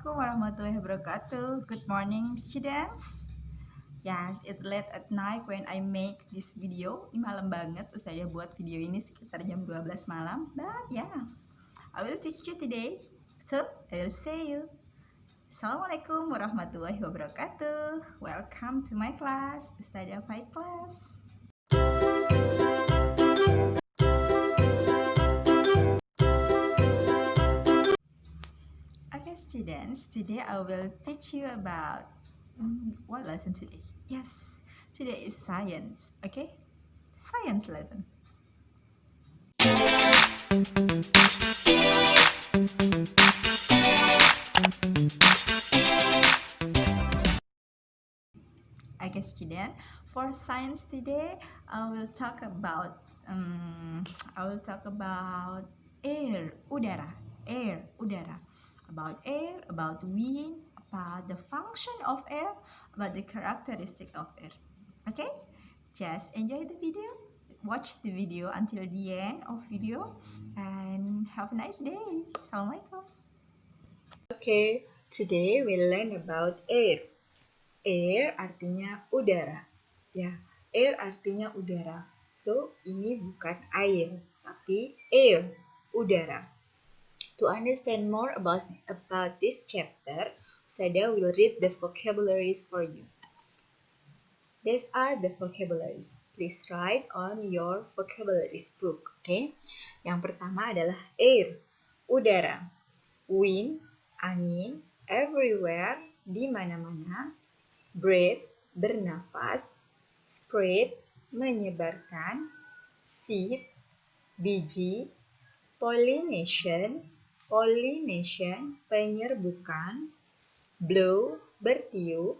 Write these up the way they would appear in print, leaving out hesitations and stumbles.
Assalamualaikum warahmatullahi wabarakatuh. Good morning, students. Yes, it's late at night when I make this video. Ini malam banget, saya buat video ini sekitar jam 12 malam. But yeah, I will teach you today. So, I will see you. Assalamualaikum warahmatullahi wabarakatuh. Welcome to my class, Ustadzah Fai class. Okay, students, today I will teach you about what lesson today? Yes, today is science. Okay, science lesson. Okay, student. For science today, I will talk about air, udara, udara. About air, about wind, about the function of air, about the characteristic of air. Okay, just enjoy the video. Watch the video until the end of video and have a nice day. Assalamualaikum. Okay, today we learn about air. Air artinya udara. Ya, air artinya udara. So, ini bukan air, tapi air, udara. To understand more about this chapter, Ustadzah will read the vocabularies for you. These are the vocabularies. Please write on your vocabularies book. Okay? Yang pertama adalah air, udara. Wind, angin, everywhere, di mana-mana. Breathe, bernafas. Spread, menyebarkan. Seed, biji. Pollination, penyerbukan. Blow, bertiup.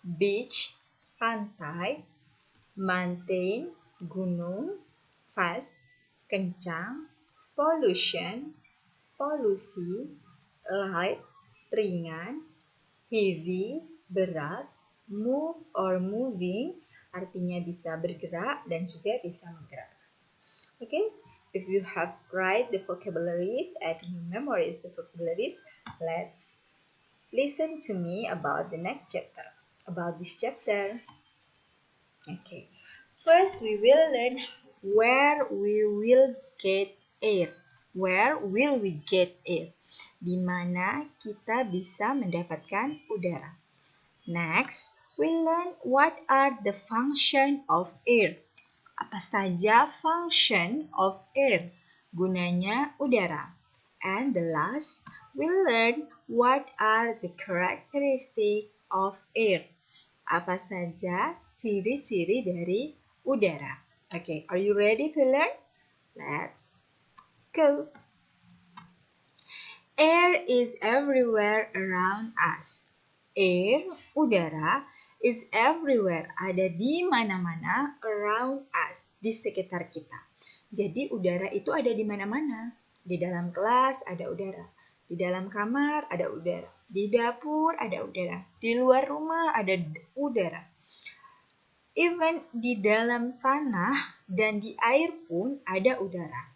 Beach, pantai. Mountain, gunung. Fast, kencang. Pollution, polusi. Light, ringan. Heavy, berat. Move or moving, artinya bisa bergerak dan juga bisa menggerakkan. Okay? If you have write the vocabularies and you memorize the vocabularies, let's listen to me about the next chapter. About this chapter. Okay. First, we will learn where we will get air. Where will we get air? Di mana kita bisa mendapatkan udara. Next, we learn what are the function of air. Apa saja function of air? Gunanya udara. And the last, we learn what are the characteristic of air. Apa saja ciri-ciri dari udara. Okay, are you ready to learn? Let's go. Air is everywhere around us. Air, udara, is everywhere, ada di mana-mana, around us, di sekitar kita. Jadi udara itu ada di mana-mana. Di dalam kelas ada udara, di dalam kamar ada udara, di dapur ada udara, di luar rumah ada udara. Even di dalam tanah dan di air pun ada udara.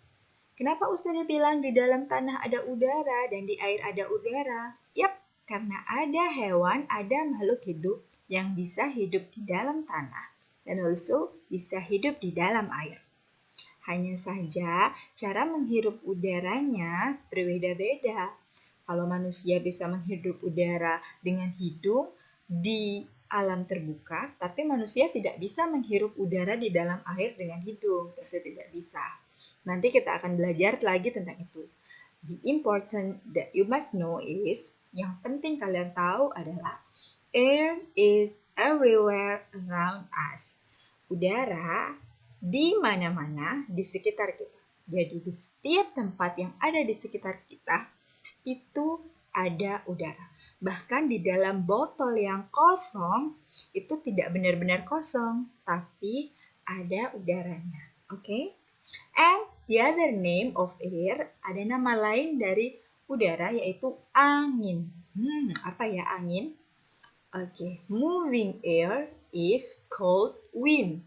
Kenapa Ustadzah bilang di dalam tanah ada udara dan di air ada udara? Yap, karena ada hewan, ada makhluk hidup yang bisa hidup di dalam tanah dan also bisa hidup di dalam air. Hanya saja cara menghirup udaranya berbeda-beda. Kalau manusia bisa menghirup udara dengan hidung di alam terbuka, tapi manusia tidak bisa menghirup udara di dalam air dengan hidung, tentu tidak bisa. Nanti kita akan belajar lagi tentang itu. The important that you must know is, yang penting kalian tahu adalah air is everywhere around us. Udara di mana-mana di sekitar kita. Jadi di setiap tempat yang ada di sekitar kita itu ada udara. Bahkan di dalam botol yang kosong itu tidak benar-benar kosong, tapi ada udaranya. Okay? And the other name of air, ada nama lain dari udara yaitu angin. Apa ya angin? Okay, moving air is called wind.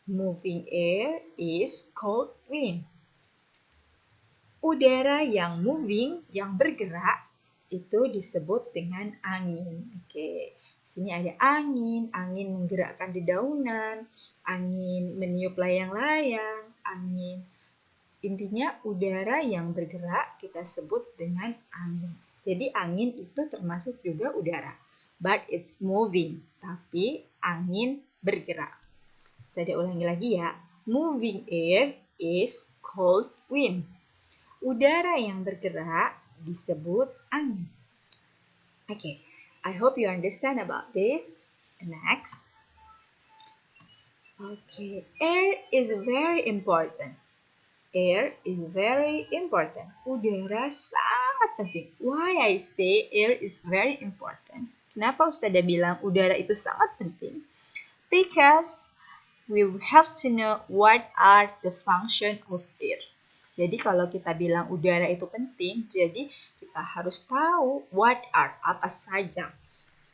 Moving air is called wind. Udara yang moving, yang bergerak, itu disebut dengan angin. Oke, sini ada angin, angin menggerakkan dedaunan, angin meniup layang-layang, angin. Intinya udara yang bergerak kita sebut dengan angin. Jadi angin itu termasuk juga udara. But it's moving, tapi angin bergerak. Saya ulangi lagi ya. Moving air is called wind. Udara yang bergerak disebut angin. Okay, I hope you understand about this. Next. Okay, air is very important. Air is very important. Udara sangat penting. Why I say air is very important? Kenapa Ustazah bilang udara itu sangat penting? Because we have to know what are the function of air. Jadi kalau kita bilang udara itu penting, jadi kita harus tahu what are, apa saja.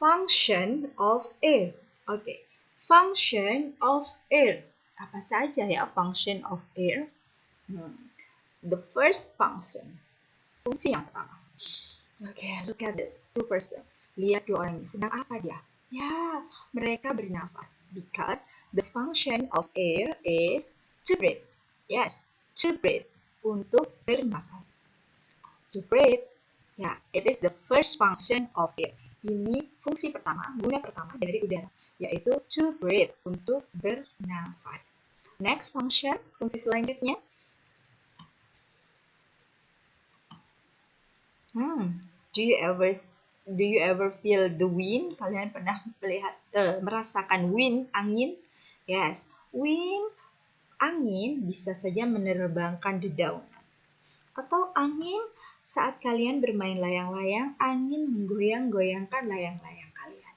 Function of air. Oke, function of air. Apa saja ya function of air? The first function. Fungsi yang pertama. Oke, look at this. Two person. Lihat dua orang ini. Sedang apa dia? Ya, mereka bernafas. Because the function of air is to breathe. Yes, to breathe. Untuk bernafas. To breathe. Ya, it is the first function of air. Ini fungsi pertama, guna pertama dari udara. Yaitu to breathe. Untuk bernafas. Next function, fungsi selanjutnya. Do you ever feel the wind? Kalian pernah merasakan wind, angin? Yes, wind, angin bisa saja menerbangkan dedaunan. Atau angin saat kalian bermain layang-layang, angin menggoyang-goyangkan layang-layang kalian.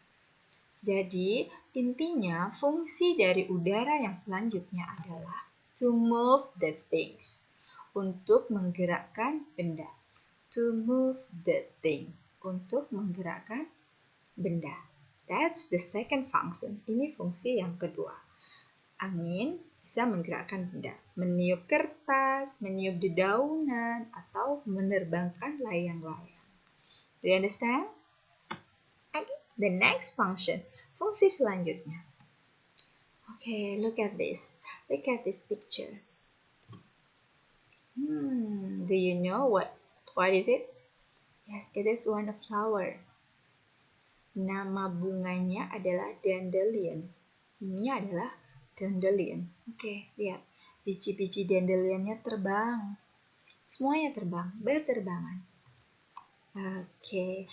Jadi, intinya fungsi dari udara yang selanjutnya adalah to move the things. Untuk menggerakkan benda. To move the thing. Untuk menggerakkan benda. That's the second function. Ini fungsi yang kedua. Angin bisa menggerakkan benda. Meniup kertas, meniup dedaunan, atau menerbangkan layang-layang. Do you understand? Okay, the next function. Fungsi selanjutnya. Okay, look at this. Look at this picture. Do you know what is it? Yes, it is one of flower. Nama bunganya adalah dandelion. Ini adalah dandelion. Oke, lihat. Biji-biji dandelion-nya terbang. Semuanya terbang, berterbangan. Oke.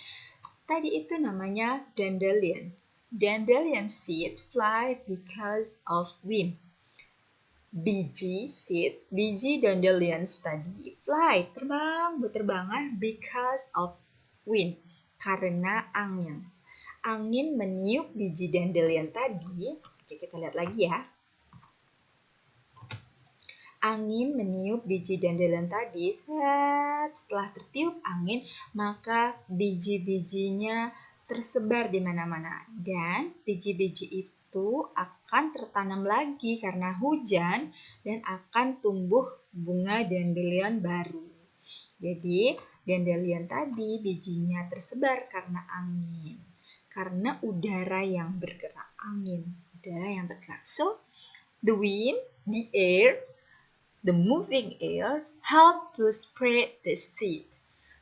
Tadi itu namanya dandelion. Dandelion seed fly because of wind. Biji dandelions tadi fly, terbang, berterbangan because of wind, karena angin. Angin meniup biji dandelion tadi. Oke, kita lihat lagi ya. Angin meniup biji dandelion tadi. Setelah tertiup angin, maka biji-bijinya tersebar di mana-mana. Dan biji-biji itu akan tertanam lagi karena hujan dan akan tumbuh bunga dandelion baru. Jadi, dandelion tadi bijinya tersebar karena angin. Karena udara yang bergerak, angin, udara yang bergerak. So, the wind, the air, the moving air help to spread the seed.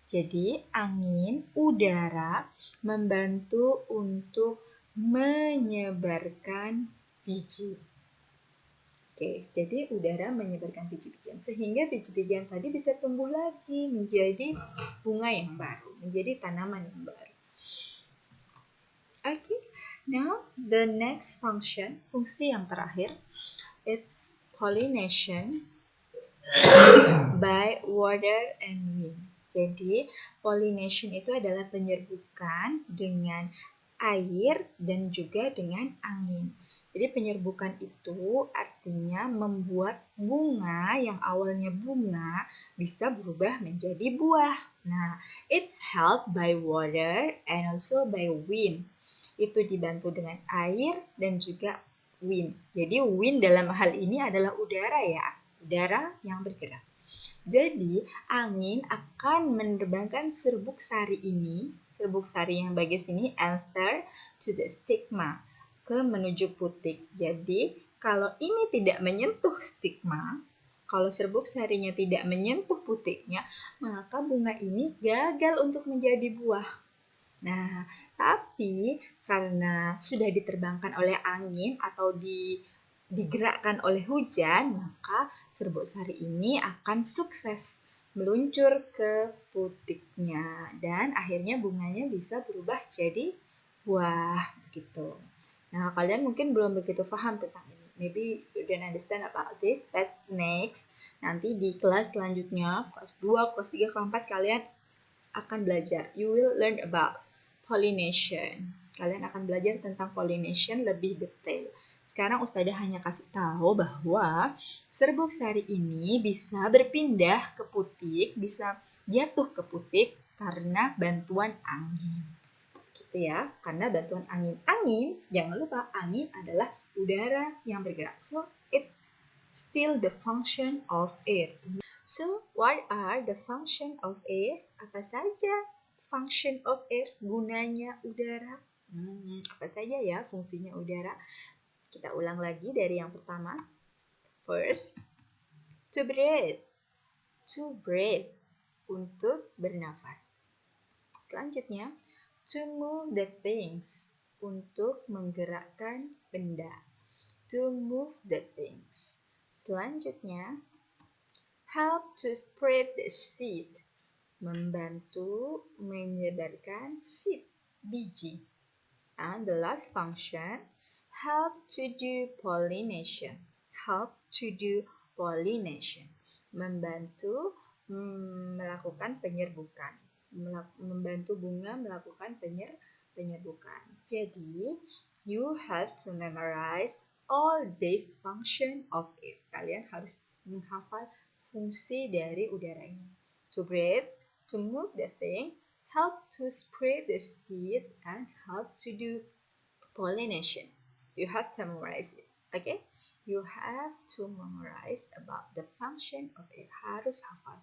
Jadi, angin, udara membantu untuk menyebarkan biji. Oke, jadi udara menyebarkan biji-bijian sehingga biji-bijian tadi bisa tumbuh lagi menjadi bunga yang baru, menjadi tanaman yang baru. Okay, now the next function, fungsi yang terakhir, it's pollination by water and wind. Jadi, pollination itu adalah penyerbukan dengan air dan juga dengan angin. Jadi, penyerbukan itu artinya membuat bunga yang awalnya bunga bisa berubah menjadi buah. Nah, it's helped by water and also by wind. Itu dibantu dengan air dan juga wind. Jadi, wind dalam hal ini adalah udara ya, udara yang bergerak. Jadi, angin akan menerbangkan serbuk sari ini, serbuk sari yang bagian sini, anther to the stigma, menuju putik. Jadi, kalau ini tidak menyentuh stigma, kalau serbuk sarinya tidak menyentuh putiknya, maka bunga ini gagal untuk menjadi buah. Nah, tapi karena sudah diterbangkan oleh angin atau digerakkan oleh hujan, maka serbuk sari ini akan sukses meluncur ke putiknya dan akhirnya bunganya bisa berubah jadi buah gitu. Nah, kalian mungkin belum begitu paham tentang ini. Maybe you don't understand about this, but next, nanti di kelas selanjutnya, kelas 2, kelas 3, kelas 4, kalian akan belajar. You will learn about pollination. Kalian akan belajar tentang pollination lebih detail. Sekarang Ustazah hanya kasih tahu bahwa serbuk sari ini bisa berpindah ke putik, bisa jatuh ke putik karena bantuan angin. Gitu ya, karena bantuan angin. Angin, jangan lupa angin adalah udara yang bergerak. So, it's still the function of air. So, what are the function of air? Apa saja function of air? Gunanya udara. Apa saja ya fungsinya udara? Kita ulang lagi dari yang pertama. First, to breathe. To breathe. Untuk bernafas. Selanjutnya, to move the things. Untuk menggerakkan benda. To move the things. Selanjutnya, help to spread the seed. Membantu menyebarkan seed, biji. And the last function, help to do pollination. Help to do pollination. Membantu melakukan penyerbukan. Membantu bunga melakukan penyerbukan. Jadi, you have to memorize all these function of it. Kalian harus menghafal fungsi dari udara ini. To breathe, to move the thing, help to spread the seed, and help to do pollination. You have to memorize it, okay? You have to memorize about the function of it. Harus hafal.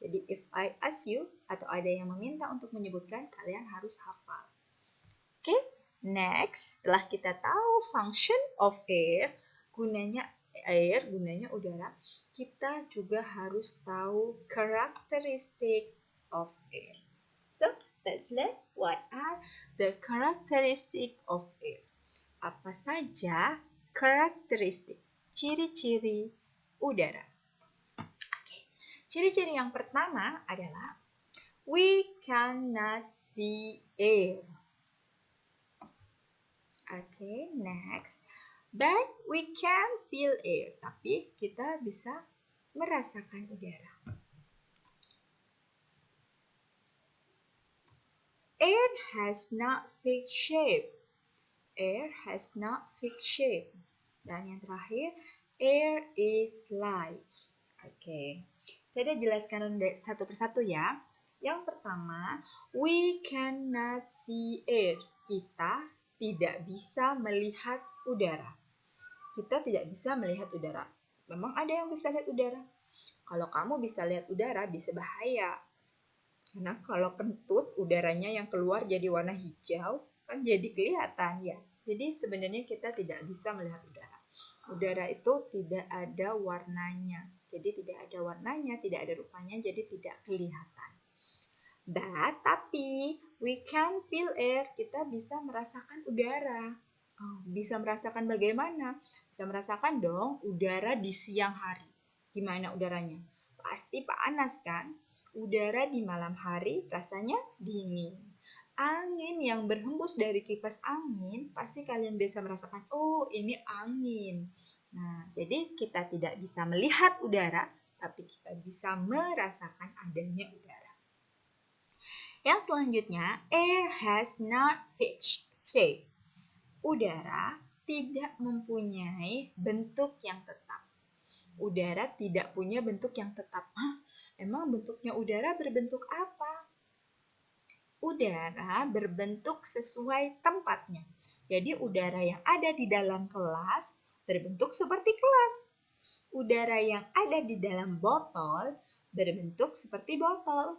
Jadi, if I ask you, atau ada yang meminta untuk menyebutkan, kalian harus hafal. Okay? Next, setelah kita tahu function of air, gunanya air, gunanya udara, kita juga harus tahu characteristic of air. So, let's learn what are the characteristic of air. Apa saja karakteristik, ciri-ciri udara? Okay. Ciri-ciri yang pertama adalah we cannot see air. Okay, next. But we can feel air. Tapi kita bisa merasakan udara. Air has not fixed shape. Air has not fixed shape. Dan yang terakhir, air is light. Oke. Saya jelaskan satu persatu ya. Yang pertama, we cannot see air. Kita tidak bisa melihat udara. Kita tidak bisa melihat udara. Memang ada yang bisa lihat udara. Kalau kamu bisa lihat udara, bisa bahaya. Karena kalau kentut, udaranya yang keluar jadi warna hijau, kan jadi kelihatan ya. Jadi sebenarnya kita tidak bisa melihat udara. Udara itu tidak ada warnanya. Jadi tidak ada warnanya, tidak ada rupanya, jadi tidak kelihatan. Tapi we can feel air, kita bisa merasakan udara. Bisa merasakan bagaimana? Bisa merasakan dong udara di siang hari. Gimana udaranya? Pasti panas kan? Udara di malam hari rasanya dingin. Angin yang berhembus dari kipas angin, pasti kalian bisa merasakan, oh ini angin. Nah, jadi kita tidak bisa melihat udara, tapi kita bisa merasakan adanya udara. Yang selanjutnya, air has not fixed shape. Udara tidak mempunyai bentuk yang tetap. Udara tidak punya bentuk yang tetap. Emang bentuknya udara berbentuk apa? Udara berbentuk sesuai tempatnya. Jadi udara yang ada di dalam kelas berbentuk seperti kelas. Udara yang ada di dalam botol berbentuk seperti botol.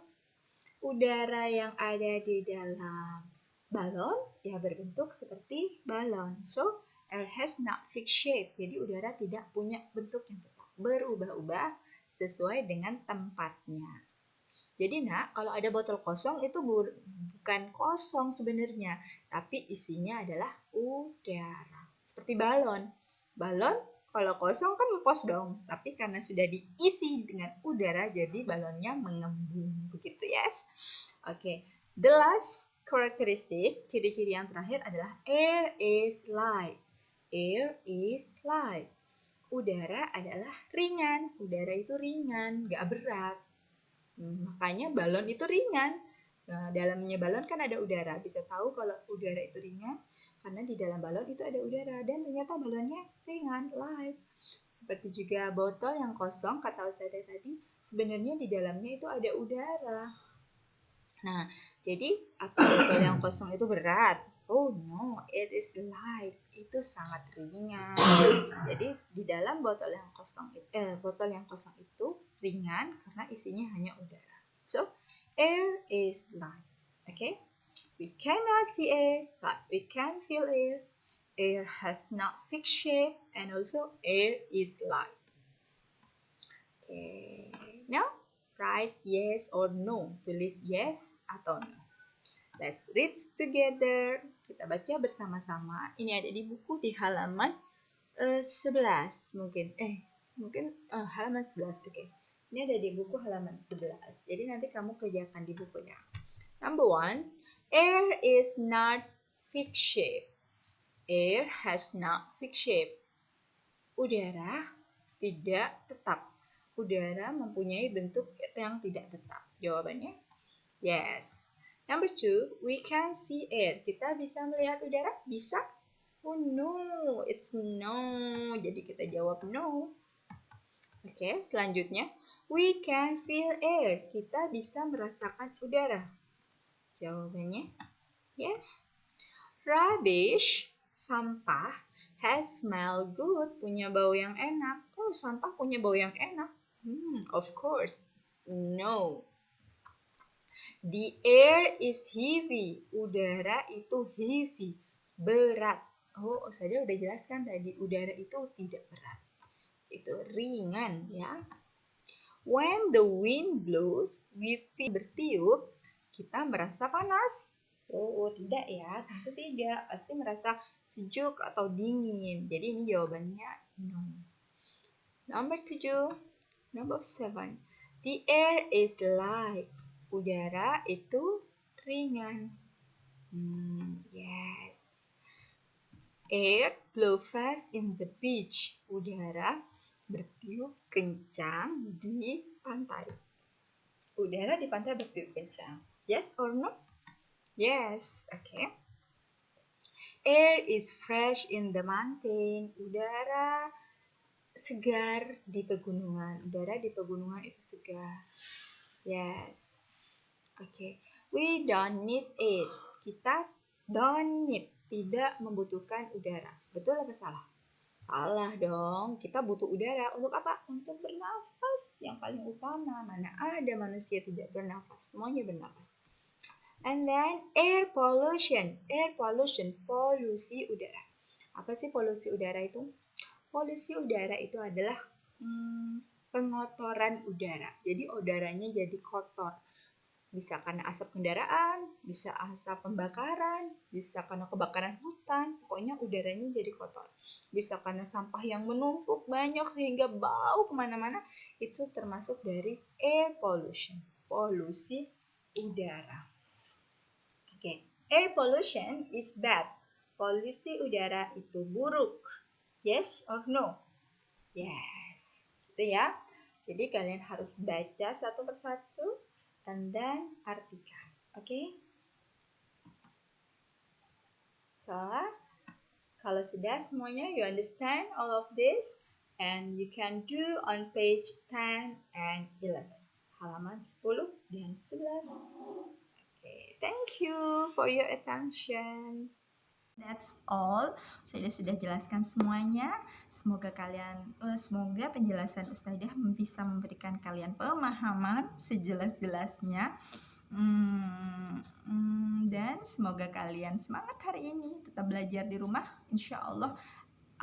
Udara yang ada di dalam balon ya berbentuk seperti balon. So, air has not fixed shape. Jadi udara tidak punya bentuk yang tetap, berubah-ubah sesuai dengan tempatnya. Jadi nak, kalau ada botol kosong itu bukan kosong sebenarnya, tapi isinya adalah udara. Seperti balon. Balon kalau kosong kan lepas dong, tapi karena sudah diisi dengan udara, jadi balonnya mengembung. Begitu, yes? Oke, the last characteristic, ciri-ciri yang terakhir adalah air is light. Air is light. Udara adalah ringan. Udara itu ringan, gak berat. Makanya balon itu ringan. Nah, dalamnya balon kan ada udara. Bisa tahu kalau udara itu ringan karena di dalam balon itu ada udara dan ternyata balonnya ringan, light. Seperti juga botol yang kosong, kata Ustazah tadi, sebenarnya di dalamnya itu ada udara. Nah, jadi apa botol yang kosong itu berat? Oh no, it is light. Itu sangat ringan. Jadi di dalam botol yang kosong itu ringan karena isinya hanya udara. So, air is light. Okay? We cannot see air, but we can feel air. Air has not fixed shape, and also air is light. Okay. Now, write yes or no. Tulis yes atau no. Let's read together. Kita baca bersama-sama. Ini ada di buku di halaman 11 mungkin. Halaman 11. Oke. Ini ada di buku halaman 11. Jadi nanti kamu kerjakan di bukunya. Number 1, air is not fixed shape. Air has not fixed shape. Udara tidak tetap. Udara mempunyai bentuk yang tidak tetap. Jawabannya yes. Number 2, we can see air. Kita bisa melihat udara? Bisa? Oh no, it's no. Jadi kita jawab no. Oke, selanjutnya. We can feel air. Kita bisa merasakan udara. Jawabannya yes. Rubbish, sampah, has smell good. Punya bau yang enak. Oh, sampah punya bau yang enak. Of course. No. The air is heavy. Udara itu heavy. Berat. Oh, saya udah jelaskan tadi. Udara itu tidak berat. Itu ringan ya. When the wind blows, we feel bertiup, kita merasa panas. Oh, tidak ya. Tentu tidak. Pasti merasa sejuk atau dingin. Jadi ini jawabannya no. Number 7. The air is light. Udara itu ringan. Yes. Air blow fast in the beach. Udara bertiup kencang di pantai. Udara di pantai bertiup kencang. Yes or no? Yes. Okay. Air is fresh in the mountain. Udara segar di pegunungan. Udara di pegunungan itu segar. Yes. Okay. We don't need it. Kita don't need. Tidak membutuhkan udara. Betul apa salah? Salah dong. Kita butuh udara. Untuk apa? Untuk bernafas. Yang paling utama. Mana ada manusia tidak bernafas. Semuanya bernafas. And then air pollution. Air pollution. Polusi udara. Apa sih polusi udara itu? Polusi udara itu adalah pengotoran udara. Jadi udaranya jadi kotor. Bisa karena asap kendaraan, bisa asap pembakaran, bisa karena kebakaran hutan. Pokoknya udaranya jadi kotor. Bisa karena sampah yang menumpuk banyak sehingga bau kemana-mana. Itu termasuk dari air pollution. Polusi udara. Oke. Air pollution is bad. Polusi udara itu buruk. Yes or no? Yes. Itu ya. Jadi kalian harus baca satu persatu and then artikan. Okay? So, kalau sudah semuanya, you understand all of this, and you can do on page 10 and 11. Halaman 10 dan 11. Okay, thank you for your attention. That's all. Saya sudah jelaskan semuanya. Semoga penjelasan Ustazah bisa memberikan kalian pemahaman sejelas-jelasnya. Dan semoga kalian semangat hari ini, tetap belajar di rumah. Insya Allah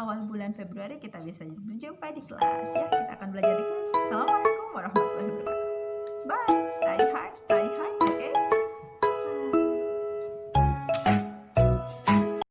awal bulan Februari kita bisa berjumpa di kelas ya. Kita akan belajar di kelas. Assalamualaikum.